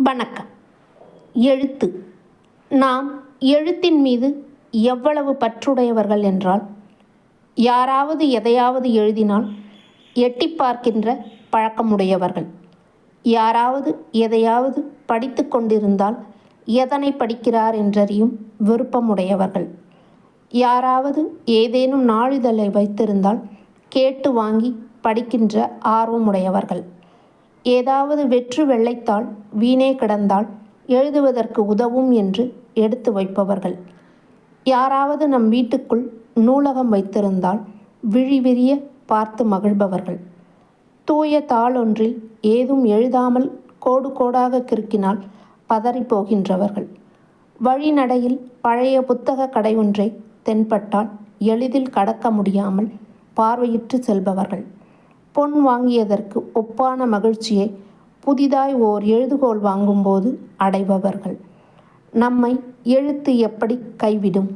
வணக்கம். எழுத்து. நாம் எழுத்தின் மீது எவ்வளவு பற்றுடையவர்கள் என்றால், யாராவது எதையாவது எழுதினால் எட்டி பார்க்கின்ற பழக்கமுடையவர்கள். யாராவது எதையாவது படித்து கொண்டிருந்தால் எதனை படிக்கிறார் என்றறியும் விருப்பமுடையவர்கள். யாராவது ஏதேனும் நாளிதழை வைத்திருந்தால் கேட்டு வாங்கி படிக்கின்ற ஆர்வமுடையவர்கள். ஏதாவது வெற்று வெள்ளைத்தாள் வீணே கிடந்தால் எழுதுவதற்கு உதவும் என்று எடுத்து வைப்பவர்கள். யாராவது நம் வீட்டுக்குள் நூலகம் வைத்திருந்தால் விழி விரிய பார்த்து மகிழ்பவர்கள். தூய தாளொன்றில் ஏதும் எழுதாமல் கோடு கோடாக கிறுக்கினால் பதறி போகின்றவர்கள். வழிநடையில் பழைய புத்தக கடை ஒன்றை தென்பட்டால் எளிதில் கடக்க முடியாமல் பார்வையிட்டு செல்பவர்கள். பொன் வாங்கியதற்கு ஒப்பான மகிழ்ச்சியை புதிதாய் ஓர் எழுதுகோல் வாங்கும்போது அடைபவர்கள். நம்மை எழுத்து எப்படி கைவிடும்?